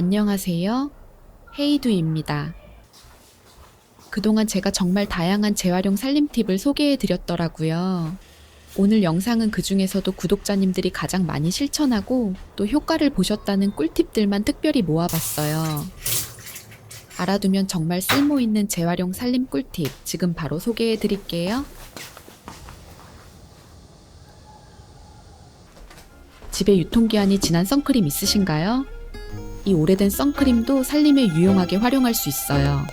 안녕하세요. 헤이두입니다. 그동안 제가 정말 다양한 재활용 살림 팁을 소개해 드렸더라고요. 오늘 영상은 그 중에서도 구독자님들이 가장 많이 실천하고 또 효과를 보셨다는 꿀팁들만 특별히 모아봤어요. 알아두면 정말 쓸모있는 재활용 살림 꿀팁 지금 바로 소개해 드릴게요. 집에 유통기한이 지난 선크림 있으신가요? 이 오래된 선크림도 살림에 유용하게 활용할 수 있어요.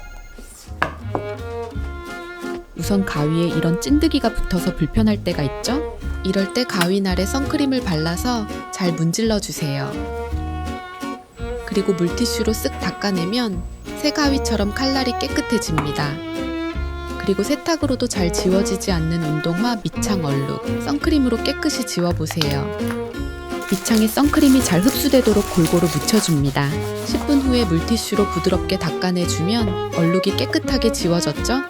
우선 가위에 이런 찐득이가 붙어서 불편할 때가 있죠? 이럴 때 가위날에 선크림을 발라서 잘 문질러 주세요. 그리고 물티슈로 쓱 닦아내면 새 가위처럼 칼날이 깨끗해집니다. 그리고 세탁으로도 잘 지워지지 않는 운동화, 밑창, 얼룩, 선크림으로 깨끗이 지워보세요. 밑창에 선크림이 잘 흡수되도록 골고루 묻혀줍니다. 10분 후에 물티슈로 부드럽게 닦아내주면 얼룩이 깨끗하게 지워졌죠?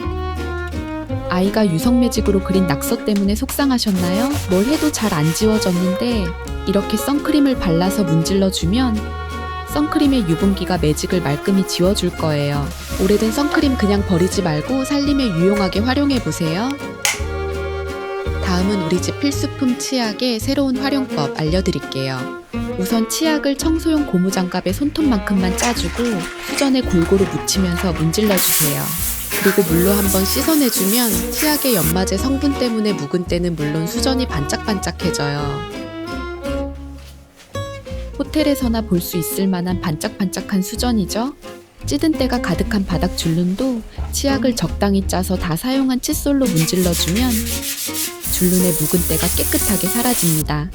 아이가 유성매직으로 그린 낙서 때문에 속상하셨나요? 뭘 해도 잘 안 지워졌는데 이렇게 선크림을 발라서 문질러주면 선크림의 유분기가 매직을 말끔히 지워줄 거예요. 오래된 선크림 그냥 버리지 말고 살림에 유용하게 활용해보세요. 다음은 우리 집 필수품 치약의 새로운 활용법 알려드릴게요. 우선 치약을 청소용 고무장갑에 손톱만큼만 짜주고 수전에 골고루 묻히면서 문질러주세요. 그리고 물로 한번 씻어내주면 치약의 연마제 성분 때문에 묵은 때는 물론 수전이 반짝반짝해져요. 호텔에서나 볼 수 있을 만한 반짝반짝한 수전이죠? 찌든 때가 가득한 바닥 줄눈도 치약을 적당히 짜서 다 사용한 칫솔로 문질러주면 줄눈의 묵은 때가 깨끗하게 사라집니다.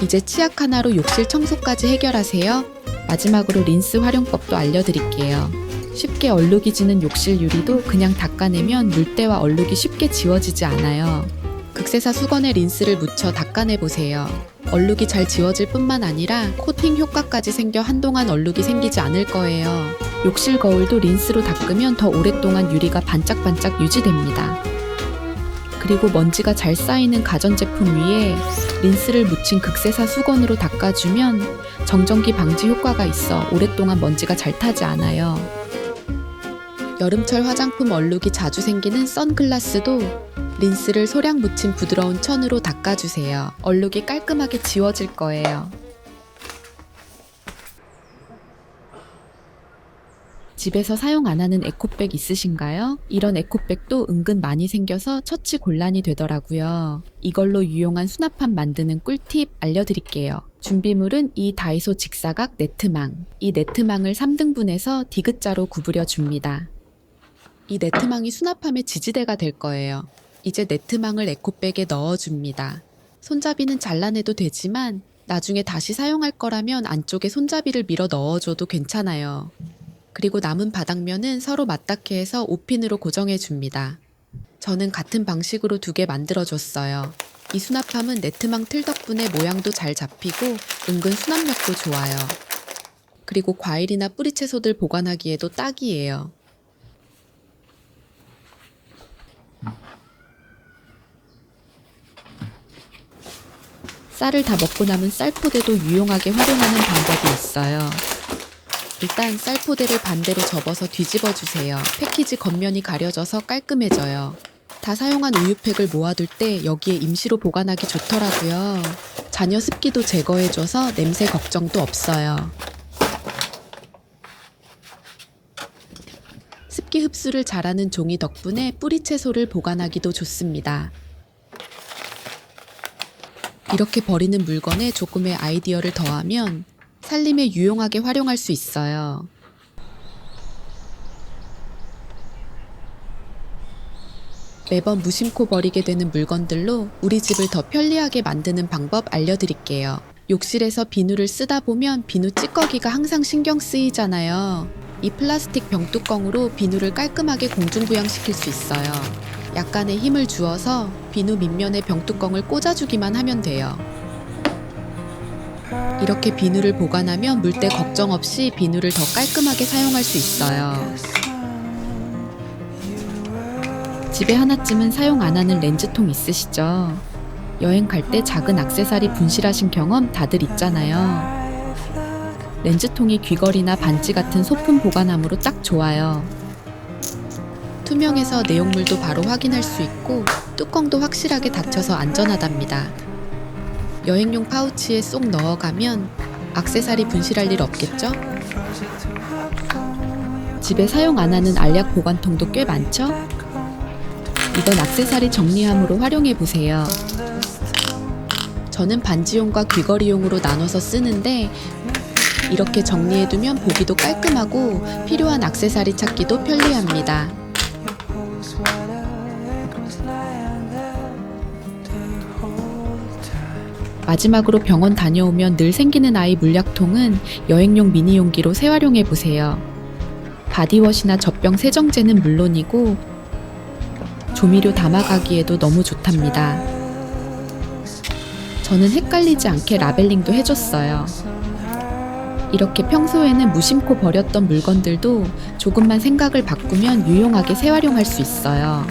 이제 치약 하나로 욕실 청소까지 해결하세요. 마지막으로 린스 활용법도 알려드릴게요. 쉽게 얼룩이 지는 욕실 유리도 그냥 닦아내면 물때와 얼룩이 쉽게 지워지지 않아요. 극세사 수건에 린스를 묻혀 닦아내보세요. 얼룩이 잘 지워질 뿐만 아니라 코팅 효과까지 생겨 한동안 얼룩이 생기지 않을 거예요. 욕실 거울도 린스로 닦으면 더 오랫동안 유리가 반짝반짝 유지됩니다. 그리고 먼지가 잘 쌓이는 가전제품 위에 린스를 묻힌 극세사 수건으로 닦아주면 정전기 방지 효과가 있어 오랫동안 먼지가 잘 타지 않아요. 여름철 화장품 얼룩이 자주 생기는 선글라스도 린스를 소량 묻힌 부드러운 천으로 닦아주세요. 얼룩이 깔끔하게 지워질 거예요. 집에서 사용 안 하는 에코백 있으신가요? 이런 에코백도 은근 많이 생겨서 처치 곤란이 되더라고요. 이걸로 유용한 수납함 만드는 꿀팁 알려드릴게요. 준비물은 이 다이소 직사각 네트망. 이 네트망을 3등분해서 디귿자로 구부려 줍니다. 이 네트망이 수납함의 지지대가 될 거예요. 이제 네트망을 에코백에 넣어줍니다. 손잡이는 잘라내도 되지만 나중에 다시 사용할 거라면 안쪽에 손잡이를 밀어 넣어줘도 괜찮아요. 그리고 남은 바닥면은 서로 맞닿게 해서 5핀으로 고정해줍니다. 저는 같은 방식으로 2개 만들어줬어요. 이 수납함은 네트망 틀 덕분에 모양도 잘 잡히고 은근 수납력도 좋아요. 그리고 과일이나 뿌리채소들 보관하기에도 딱이에요. 쌀을 다 먹고 남은 쌀포대도 유용하게 활용하는 방법이 있어요. 일단 쌀포대를 반대로 접어서 뒤집어 주세요. 패키지 겉면이 가려져서 깔끔해져요. 다 사용한 우유팩을 모아둘 때 여기에 임시로 보관하기 좋더라고요. 잔여 습기도 제거해줘서 냄새 걱정도 없어요. 습기 흡수를 잘하는 종이 덕분에 뿌리채소를 보관하기도 좋습니다. 이렇게 버리는 물건에 조금의 아이디어를 더하면 살림에 유용하게 활용할 수 있어요. 매번 무심코 버리게 되는 물건들로 우리 집을 더 편리하게 만드는 방법 알려드릴게요. 욕실에서 비누를 쓰다 보면 비누 찌꺼기가 항상 신경 쓰이잖아요. 이 플라스틱 병뚜껑으로 비누를 깔끔하게 공중부양시킬 수 있어요. 약간의 힘을 주어서 비누 밑면에 병뚜껑을 꽂아주기만 하면 돼요. 이렇게 비누를 보관하면 물때 걱정 없이 비누를 더 깔끔하게 사용할 수 있어요. 집에 하나쯤은 사용 안 하는 렌즈통 있으시죠? 여행 갈 때 작은 액세서리 분실하신 경험 다들 있잖아요. 렌즈통이 귀걸이나 반지 같은 소품 보관함으로 딱 좋아요. 투명해서 내용물도 바로 확인할 수 있고 뚜껑도 확실하게 닫혀서 안전하답니다. 여행용 파우치에 쏙 넣어가면 액세서리 분실할 일 없겠죠? 집에 사용 안 하는 알약 보관통도 꽤 많죠? 이건 액세서리 정리함으로 활용해 보세요. 저는 반지용과 귀걸이용으로 나눠서 쓰는데 이렇게 정리해두면 보기도 깔끔하고 필요한 액세서리 찾기도 편리합니다. 마지막으로 병원 다녀오면 늘 생기는 아이 물약통은 여행용 미니 용기로 재활용해 보세요. 바디워시나 젖병 세정제는 물론이고 조미료 담아가기에도 너무 좋답니다. 저는 헷갈리지 않게 라벨링도 해줬어요. 이렇게 평소에는 무심코 버렸던 물건들도 조금만 생각을 바꾸면 유용하게 재활용할 수 있어요.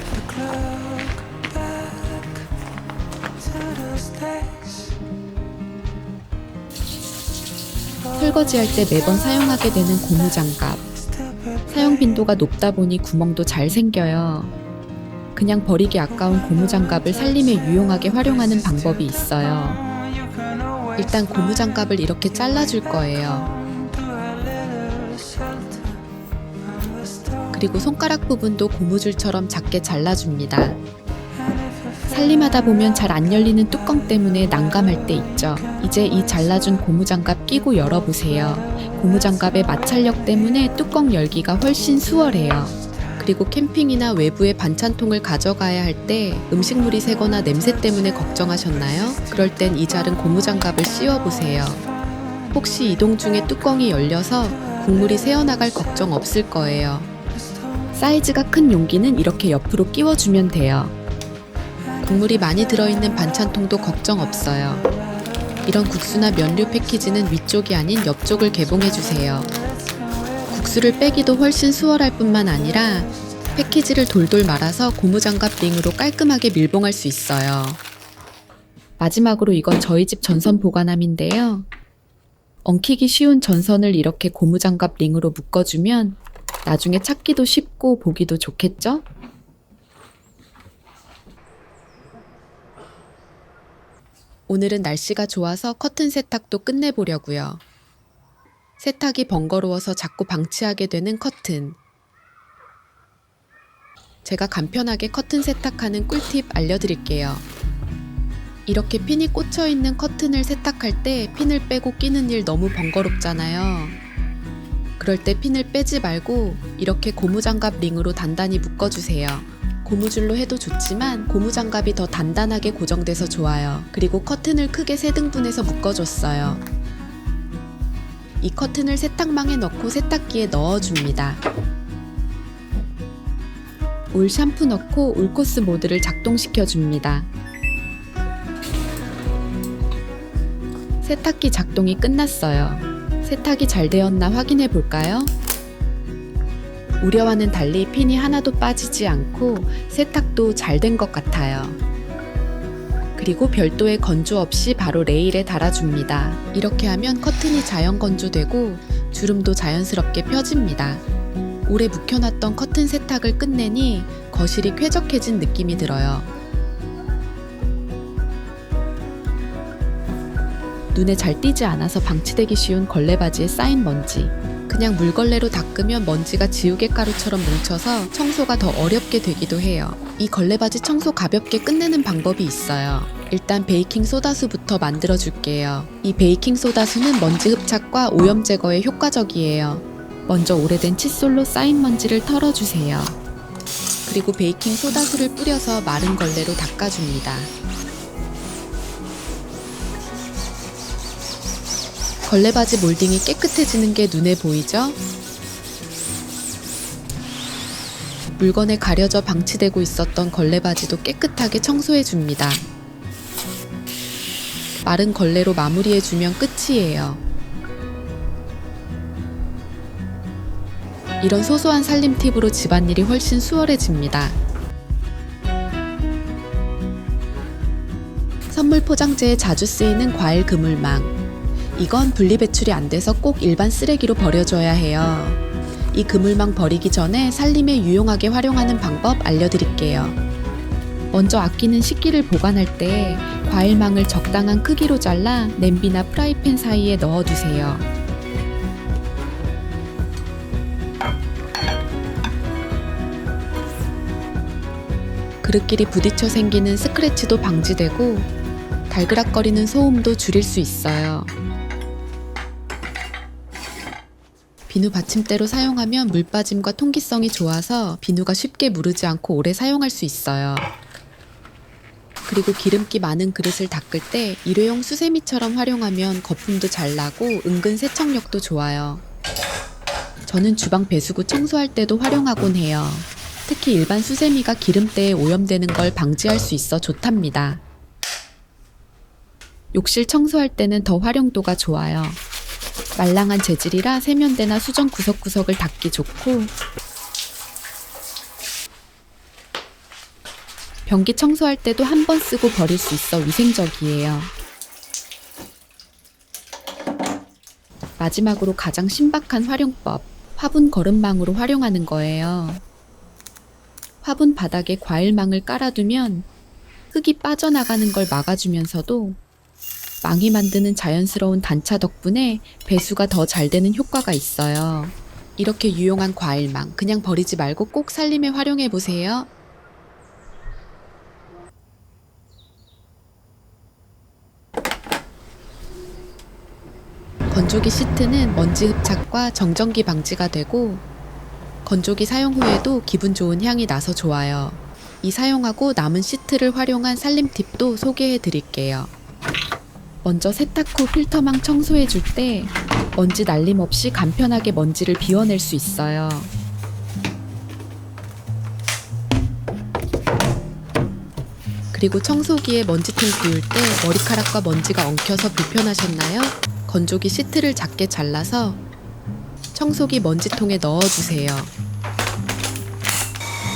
설거지할 때 매번 사용하게 되는 고무장갑. 사용 빈도가 높다 보니 구멍도 잘 생겨요. 그냥 버리기 아까운 고무장갑을 살림에 유용하게 활용하는 방법이 있어요. 일단 고무장갑을 이렇게 잘라줄 거예요. 그리고 손가락 부분도 고무줄처럼 작게 잘라줍니다. 살림하다 보면 잘 안 열리는 뚜껑 때문에 난감할 때 있죠. 이제 이 잘라준 고무장갑 끼고 열어보세요. 고무장갑의 마찰력 때문에 뚜껑 열기가 훨씬 수월해요. 그리고 캠핑이나 외부에 반찬통을 가져가야 할 때 음식물이 새거나 냄새 때문에 걱정하셨나요? 그럴 땐 이 자른 고무장갑을 씌워보세요. 혹시 이동 중에 뚜껑이 열려서 국물이 새어나갈 걱정 없을 거예요. 사이즈가 큰 용기는 이렇게 옆으로 끼워주면 돼요. 국물이 많이 들어있는 반찬통도 걱정 없어요. 이런 국수나 면류 패키지는 위쪽이 아닌 옆쪽을 개봉해주세요. 국수를 빼기도 훨씬 수월할 뿐만 아니라 패키지를 돌돌 말아서 고무장갑 링으로 깔끔하게 밀봉할 수 있어요. 마지막으로 이건 저희 집 전선 보관함인데요. 엉키기 쉬운 전선을 이렇게 고무장갑 링으로 묶어주면 나중에 찾기도 쉽고 보기도 좋겠죠? 오늘은 날씨가 좋아서 커튼 세탁도 끝내보려고요. 세탁이 번거로워서 자꾸 방치하게 되는 커튼. 제가 간편하게 커튼 세탁하는 꿀팁 알려드릴게요. 이렇게 핀이 꽂혀있는 커튼을 세탁할 때 핀을 빼고 끼는 일 너무 번거롭잖아요. 그럴 때 핀을 빼지 말고 이렇게 고무장갑 링으로 단단히 묶어주세요. 고무줄로 해도 좋지만 고무장갑이 더 단단하게 고정돼서 좋아요. 그리고 커튼을 크게 3등분해서 묶어줬어요. 이 커튼을 세탁망에 넣고 세탁기에 넣어줍니다. 올 샴푸 넣고 울코스 모드를 작동시켜줍니다. 세탁기 작동이 끝났어요. 세탁이 잘 되었나 확인해 볼까요? 우려와는 달리 핀이 하나도 빠지지 않고 세탁도 잘 된 것 같아요. 그리고 별도의 건조 없이 바로 레일에 달아줍니다. 이렇게 하면 커튼이 자연 건조되고 주름도 자연스럽게 펴집니다. 오래 묵혀놨던 커튼 세탁을 끝내니 거실이 쾌적해진 느낌이 들어요. 눈에 잘 띄지 않아서 방치되기 쉬운 걸레바지에 쌓인 먼지. 그냥 물걸레로 닦으면 먼지가 지우개가루처럼 뭉쳐서 청소가 더 어렵게 되기도 해요. 이 걸레바지 청소 가볍게 끝내는 방법이 있어요. 일단 베이킹 소다수부터 만들어 줄게요. 이 베이킹 소다수는 먼지 흡착과 오염 제거에 효과적이에요. 먼저 오래된 칫솔로 쌓인 먼지를 털어주세요. 그리고 베이킹 소다수를 뿌려서 마른 걸레로 닦아줍니다. 걸레바지 몰딩이 깨끗해지는 게 눈에 보이죠? 물건에 가려져 방치되고 있었던 걸레바지도 깨끗하게 청소해줍니다. 마른 걸레로 마무리해주면 끝이에요. 이런 소소한 살림 팁으로 집안일이 훨씬 수월해집니다. 선물 포장재에 자주 쓰이는 과일 그물망. 이건 분리배출이 안 돼서 꼭 일반 쓰레기로 버려줘야 해요. 이 그물망 버리기 전에 살림에 유용하게 활용하는 방법 알려드릴게요. 먼저 아끼는 식기를 보관할 때 과일망을 적당한 크기로 잘라 냄비나 프라이팬 사이에 넣어두세요. 그릇끼리 부딪혀 생기는 스크래치도 방지되고 달그락거리는 소음도 줄일 수 있어요. 비누 받침대로 사용하면 물 빠짐과 통기성이 좋아서 비누가 쉽게 무르지 않고 오래 사용할 수 있어요. 그리고 기름기 많은 그릇을 닦을 때 일회용 수세미처럼 활용하면 거품도 잘 나고 은근 세척력도 좋아요. 저는 주방 배수구 청소할 때도 활용하곤 해요. 특히 일반 수세미가 기름때에 오염되는 걸 방지할 수 있어 좋답니다. 욕실 청소할 때는 더 활용도가 좋아요. 말랑한 재질이라 세면대나 수전 구석구석을 닦기 좋고 변기 청소할 때도 한 번 쓰고 버릴 수 있어 위생적이에요. 마지막으로 가장 신박한 활용법, 화분 거름망으로 활용하는 거예요. 화분 바닥에 과일망을 깔아두면 흙이 빠져나가는 걸 막아주면서도 망이 만드는 자연스러운 단차 덕분에 배수가 더 잘 되는 효과가 있어요. 이렇게 유용한 과일망 그냥 버리지 말고 꼭 살림에 활용해 보세요. 건조기 시트는 먼지 흡착과 정전기 방지가 되고 건조기 사용 후에도 기분 좋은 향이 나서 좋아요. 이 사용하고 남은 시트를 활용한 살림 팁도 소개해 드릴게요. 먼저 세탁 후 필터망 청소해 줄 때 먼지 날림 없이 간편하게 먼지를 비워낼 수 있어요. 그리고 청소기에 먼지통 비울 때 머리카락과 먼지가 엉켜서 불편하셨나요? 건조기 시트를 작게 잘라서 청소기 먼지통에 넣어주세요.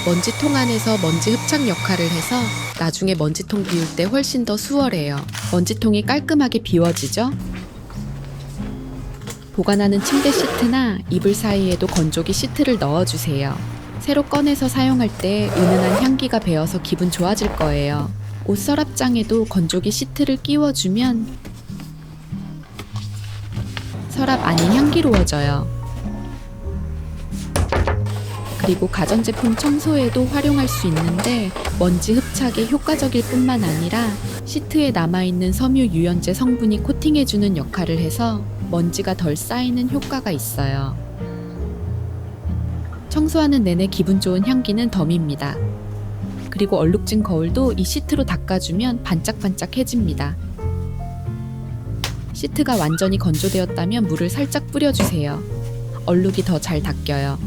먼지통 안에서 먼지 흡착 역할을 해서 나중에 먼지통 비울 때 훨씬 더 수월해요. 먼지통이 깔끔하게 비워지죠? 보관하는 침대 시트나 이불 사이에도 건조기 시트를 넣어주세요. 새로 꺼내서 사용할 때 은은한 향기가 배어서 기분 좋아질 거예요. 옷 서랍장에도 건조기 시트를 끼워주면 서랍 안이 향기로워져요. 그리고 가전제품 청소에도 활용할 수 있는데 먼지 흡착에 효과적일 뿐만 아니라 시트에 남아있는 섬유 유연제 성분이 코팅해주는 역할을 해서 먼지가 덜 쌓이는 효과가 있어요. 청소하는 내내 기분 좋은 향기는 덤입니다. 그리고 얼룩진 거울도 이 시트로 닦아주면 반짝반짝해집니다. 시트가 완전히 건조되었다면 물을 살짝 뿌려주세요. 얼룩이 더 잘 닦여요.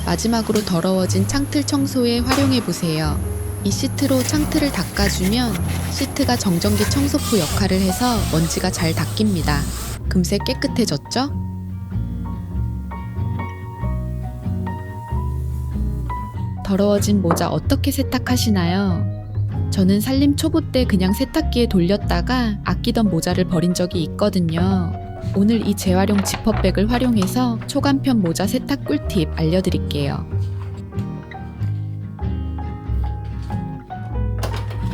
마지막으로 더러워진 창틀 청소에 활용해보세요. 이 시트로 창틀을 닦아주면 시트가 정전기 청소포 역할을 해서 먼지가 잘 닦입니다. 금세 깨끗해졌죠? 더러워진 모자 어떻게 세탁하시나요? 저는 살림 초보 때 그냥 세탁기에 돌렸다가 아끼던 모자를 버린 적이 있거든요. 오늘 이 재활용 지퍼백을 활용해서 초간편 모자 세탁 꿀팁 알려드릴게요.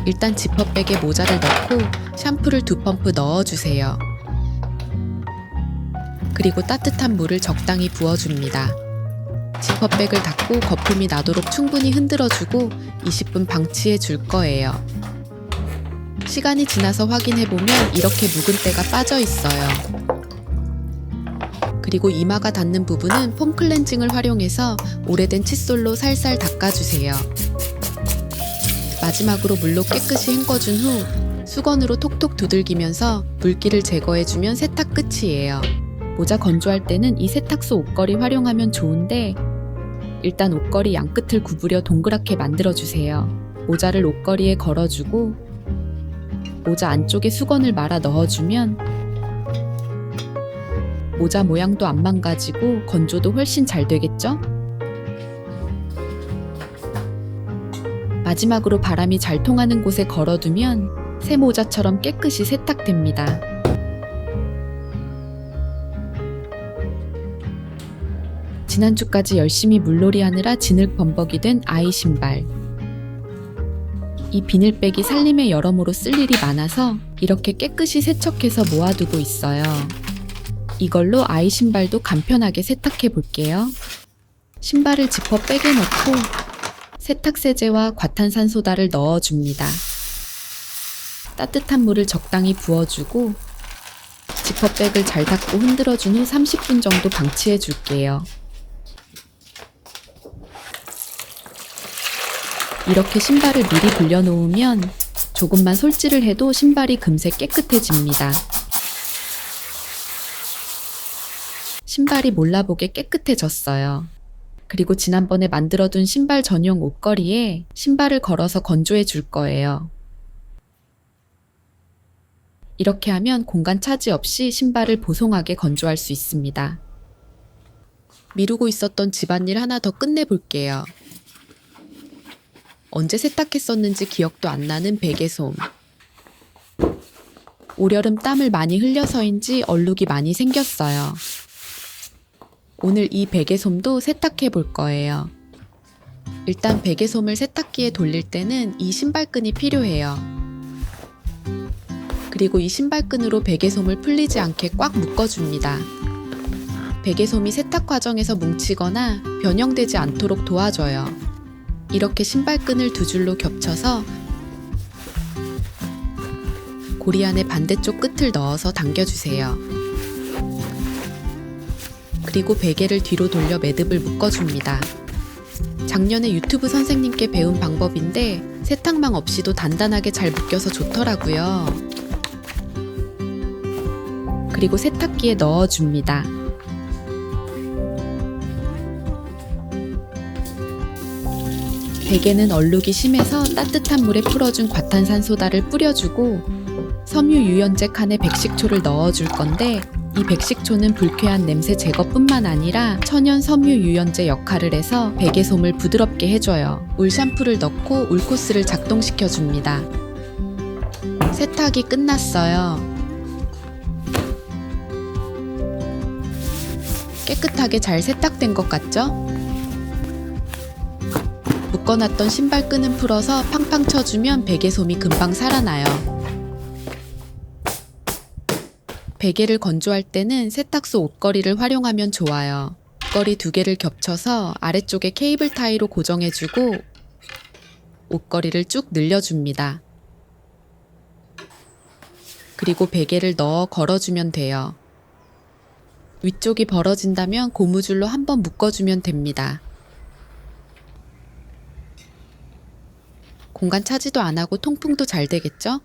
일단 지퍼백에 모자를 넣고 샴푸를 2펌프 넣어주세요. 그리고 따뜻한 물을 적당히 부어줍니다. 지퍼백을 닫고 거품이 나도록 충분히 흔들어주고 20분 방치해 줄 거예요. 시간이 지나서 확인해보면 이렇게 묵은 때가 빠져 있어요. 그리고 이마가 닿는 부분은 폼 클렌징을 활용해서 오래된 칫솔로 살살 닦아주세요. 마지막으로 물로 깨끗이 헹궈준 후 수건으로 톡톡 두들기면서 물기를 제거해주면 세탁 끝이에요. 모자 건조할 때는 이 세탁소 옷걸이 활용하면 좋은데 일단 옷걸이 양끝을 구부려 동그랗게 만들어주세요. 모자를 옷걸이에 걸어주고 모자 안쪽에 수건을 말아 넣어주면 모자 모양도 안 망가지고 건조도 훨씬 잘 되겠죠? 마지막으로 바람이 잘 통하는 곳에 걸어두면 새 모자처럼 깨끗이 세탁됩니다. 지난주까지 열심히 물놀이 하느라 진흙범벅이 된 아이 신발. 이 비닐백이 살림에 여러모로 쓸 일이 많아서 이렇게 깨끗이 세척해서 모아두고 있어요. 이걸로 아이 신발도 간편하게 세탁해 볼게요. 신발을 지퍼백에 넣고 세탁세제와 과탄산소다를 넣어줍니다. 따뜻한 물을 적당히 부어주고 지퍼백을 잘 닫고 흔들어준 후 30분 정도 방치해 줄게요. 이렇게 신발을 미리 불려놓으면 조금만 솔질을 해도 신발이 금세 깨끗해집니다. 신발이 몰라보게 깨끗해졌어요. 그리고 지난번에 만들어둔 신발 전용 옷걸이에 신발을 걸어서 건조해 줄 거예요. 이렇게 하면 공간 차지 없이 신발을 보송하게 건조할 수 있습니다. 미루고 있었던 집안일 하나 더 끝내볼게요. 언제 세탁했었는지 기억도 안 나는 베개솜. 올여름 땀을 많이 흘려서인지 얼룩이 많이 생겼어요. 오늘 이 베개솜도 세탁해 볼 거예요. 일단 베개솜을 세탁기에 돌릴 때는 이 신발끈이 필요해요. 그리고 이 신발끈으로 베개솜을 풀리지 않게 꽉 묶어줍니다. 베개솜이 세탁 과정에서 뭉치거나 변형되지 않도록 도와줘요. 이렇게 신발끈을 두 줄로 겹쳐서 고리 안에 반대쪽 끝을 넣어서 당겨주세요. 그리고 베개를 뒤로 돌려 매듭을 묶어줍니다. 작년에 유튜브 선생님께 배운 방법인데 세탁망 없이도 단단하게 잘 묶여서 좋더라고요. 그리고 세탁기에 넣어줍니다. 베개는 얼룩이 심해서 따뜻한 물에 풀어준 과탄산소다를 뿌려주고 섬유 유연제 칸에 백식초를 넣어줄 건데 이 백식초는 불쾌한 냄새 제거뿐만 아니라 천연 섬유 유연제 역할을 해서 베개솜을 부드럽게 해줘요. 울 샴푸를 넣고 울코스를 작동시켜줍니다. 세탁이 끝났어요. 깨끗하게 잘 세탁된 것 같죠? 묶어놨던 신발끈은 풀어서 팡팡 쳐주면 베개솜이 금방 살아나요. 베개를 건조할 때는 세탁소 옷걸이를 활용하면 좋아요. 옷걸이 두 개를 겹쳐서 아래쪽에 케이블 타이로 고정해주고 옷걸이를 쭉 늘려줍니다. 그리고 베개를 넣어 걸어주면 돼요. 위쪽이 벌어진다면 고무줄로 한번 묶어주면 됩니다. 공간 차지도 안 하고 통풍도 잘 되겠죠?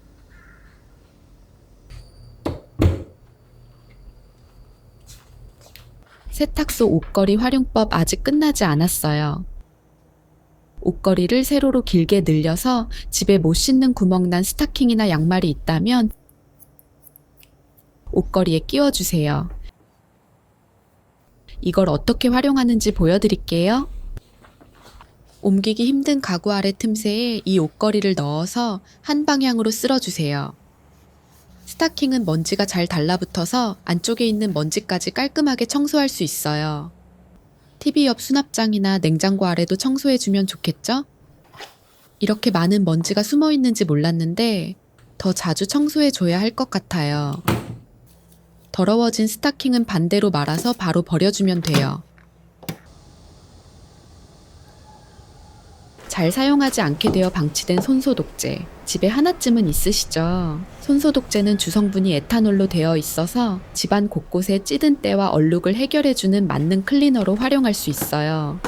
세탁소 옷걸이 활용법 아직 끝나지 않았어요. 옷걸이를 세로로 길게 늘려서 집에 못 신는 구멍난 스타킹이나 양말이 있다면 옷걸이에 끼워주세요. 이걸 어떻게 활용하는지 보여드릴게요. 옮기기 힘든 가구 아래 틈새에 이 옷걸이를 넣어서 한 방향으로 쓸어주세요. 스타킹은 먼지가 잘 달라붙어서 안쪽에 있는 먼지까지 깔끔하게 청소할 수 있어요. TV 옆 수납장이나 냉장고 아래도 청소해주면 좋겠죠? 이렇게 많은 먼지가 숨어 있는지 몰랐는데 더 자주 청소해줘야 할 것 같아요. 더러워진 스타킹은 반대로 말아서 바로 버려주면 돼요. 잘 사용하지 않게 되어 방치된 손소독제. 집에 하나쯤은 있으시죠? 손소독제는 주성분이 에탄올로 되어 있어서 집안 곳곳에 찌든 때와 얼룩을 해결해주는 만능 클리너로 활용할 수 있어요.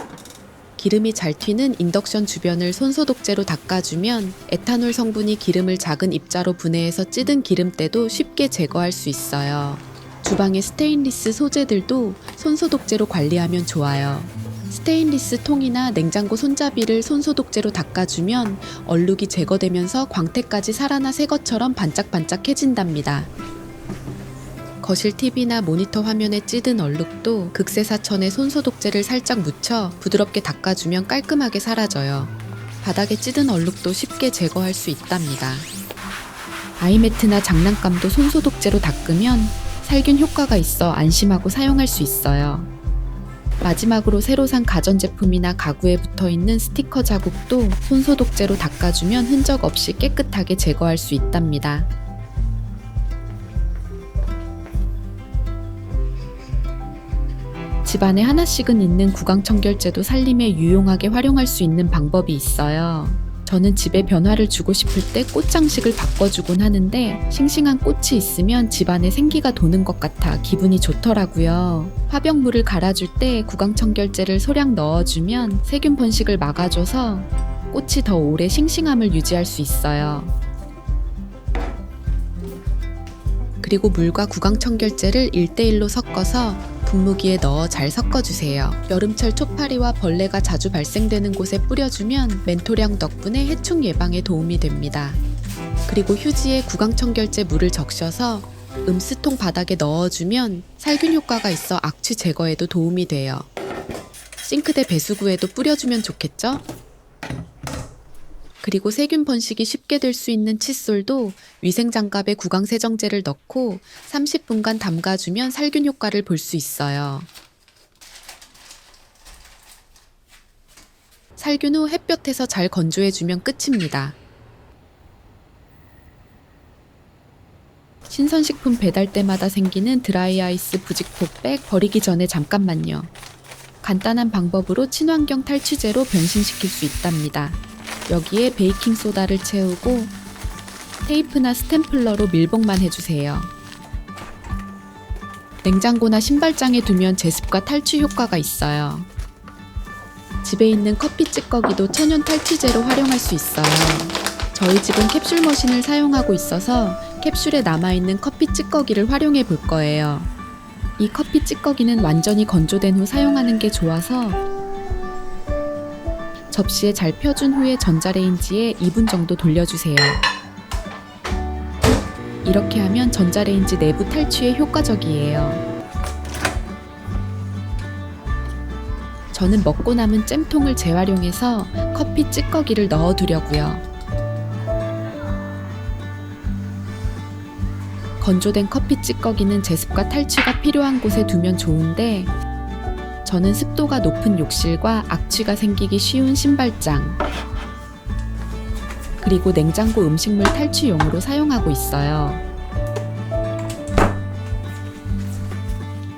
기름이 잘 튀는 인덕션 주변을 손소독제로 닦아주면 에탄올 성분이 기름을 작은 입자로 분해해서 찌든 기름때도 쉽게 제거할 수 있어요. 주방의 스테인리스 소재들도 손소독제로 관리하면 좋아요. 스테인리스 통이나 냉장고 손잡이를 손소독제로 닦아주면 얼룩이 제거되면서 광택까지 살아나 새 것처럼 반짝반짝해진답니다. 거실 TV나 모니터 화면에 찌든 얼룩도 극세사천에 손소독제를 살짝 묻혀 부드럽게 닦아주면 깔끔하게 사라져요. 바닥에 찌든 얼룩도 쉽게 제거할 수 있답니다. 아이매트나 장난감도 손소독제로 닦으면 살균 효과가 있어 안심하고 사용할 수 있어요. 마지막으로 새로 산 가전제품이나 가구에 붙어있는 스티커 자국도 손소독제로 닦아주면 흔적 없이 깨끗하게 제거할 수 있답니다. 집안에 하나씩은 있는 구강청결제도 살림에 유용하게 활용할 수 있는 방법이 있어요. 저는 집에 변화를 주고 싶을 때 꽃장식을 바꿔주곤 하는데 싱싱한 꽃이 있으면 집안에 생기가 도는 것 같아 기분이 좋더라고요. 화병물을 갈아줄 때 구강청결제를 소량 넣어주면 세균 번식을 막아줘서 꽃이 더 오래 싱싱함을 유지할 수 있어요. 그리고 물과 구강청결제를 1:1로 섞어서 분무기에 넣어 잘 섞어주세요. 여름철 초파리와 벌레가 자주 발생되는 곳에 뿌려주면 멘토량 덕분에 해충 예방에 도움이 됩니다. 그리고 휴지에 구강청결제 물을 적셔서 음스통 바닥에 넣어주면 살균 효과가 있어 악취 제거에도 도움이 돼요. 싱크대 배수구에도 뿌려주면 좋겠죠? 그리고 세균 번식이 쉽게 될 수 있는 칫솔도 위생장갑에 구강세정제를 넣고 30분간 담가주면 살균 효과를 볼 수 있어요. 살균 후 햇볕에서 잘 건조해주면 끝입니다. 신선식품 배달 때마다 생기는 드라이아이스 부직포백 버리기 전에 잠깐만요. 간단한 방법으로 친환경 탈취제로 변신시킬 수 있답니다. 여기에 베이킹소다를 채우고 테이프나 스탬플러로 밀봉만 해주세요. 냉장고나 신발장에 두면 제습과 탈취 효과가 있어요. 집에 있는 커피 찌꺼기도 천연 탈취제로 활용할 수 있어요. 저희 집은 캡슐 머신을 사용하고 있어서 캡슐에 남아있는 커피 찌꺼기를 활용해 볼 거예요. 이 커피 찌꺼기는 완전히 건조된 후 사용하는 게 좋아서 접시에 잘 펴준 후에 전자레인지에 2분 정도 돌려주세요. 이렇게 하면 전자레인지 내부 탈취에 효과적이에요. 저는 먹고 남은 잼통을 재활용해서 커피 찌꺼기를 넣어두려고요. 건조된 커피 찌꺼기는 제습과 탈취가 필요한 곳에 두면 좋은데 저는 습도가 높은 욕실과 악취가 생기기 쉬운 신발장, 그리고 냉장고 음식물 탈취용으로 사용하고 있어요.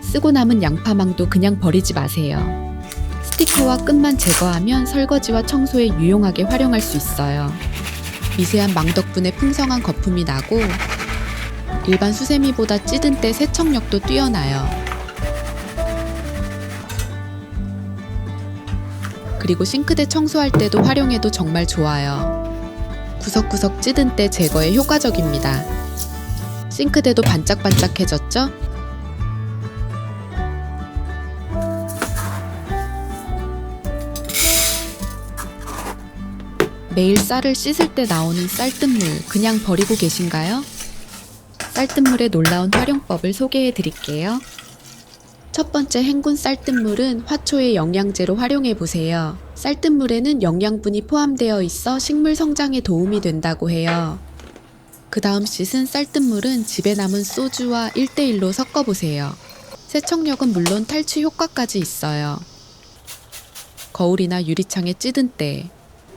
쓰고 남은 양파망도 그냥 버리지 마세요. 스티커와 끝만 제거하면 설거지와 청소에 유용하게 활용할 수 있어요. 미세한 망 덕분에 풍성한 거품이 나고 일반 수세미보다 찌든 때 세척력도 뛰어나요. 그리고 싱크대 청소할 때도 활용해도 정말 좋아요. 구석구석 찌든 때 제거에 효과적입니다. 싱크대도 반짝반짝해졌죠? 매일 쌀을 씻을 때 나오는 쌀뜨물 그냥 버리고 계신가요? 쌀뜨물의 놀라운 활용법을 소개해 드릴게요. 첫 번째 헹군 쌀뜨물은 화초의 영양제로 활용해 보세요. 쌀뜨물에는 영양분이 포함되어 있어 식물 성장에 도움이 된다고 해요. 그 다음 씻은 쌀뜨물은 집에 남은 소주와 1:1로 섞어보세요. 세척력은 물론 탈취 효과까지 있어요. 거울이나 유리창에 찌든 때,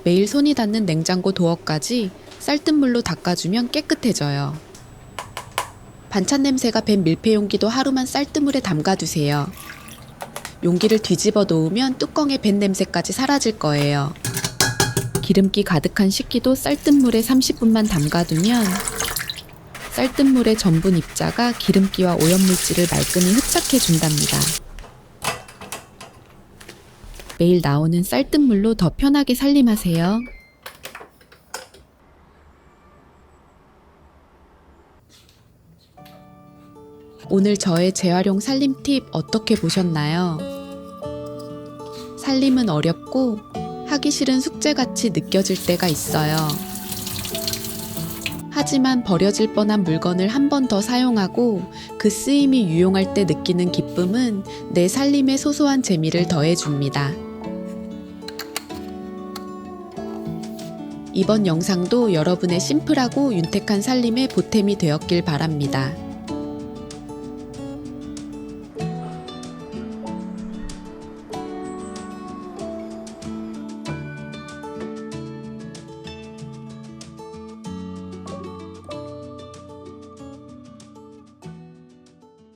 매일 손이 닿는 냉장고 도어까지 쌀뜨물로 닦아주면 깨끗해져요. 반찬 냄새가 밴 밀폐용기도 하루만 쌀뜨물에 담가두세요. 용기를 뒤집어 놓으면 뚜껑의 밴 냄새까지 사라질 거예요. 기름기 가득한 식기도 쌀뜨물에 30분만 담가두면 쌀뜨물의 전분 입자가 기름기와 오염물질을 말끔히 흡착해 준답니다. 매일 나오는 쌀뜨물로 더 편하게 살림하세요. 오늘 저의 재활용 살림 팁 어떻게 보셨나요? 살림은 어렵고 하기 싫은 숙제같이 느껴질 때가 있어요. 하지만 버려질 뻔한 물건을 한 번 더 사용하고 그 쓰임이 유용할 때 느끼는 기쁨은 내 살림의 소소한 재미를 더해줍니다. 이번 영상도 여러분의 심플하고 윤택한 살림의 보탬이 되었길 바랍니다.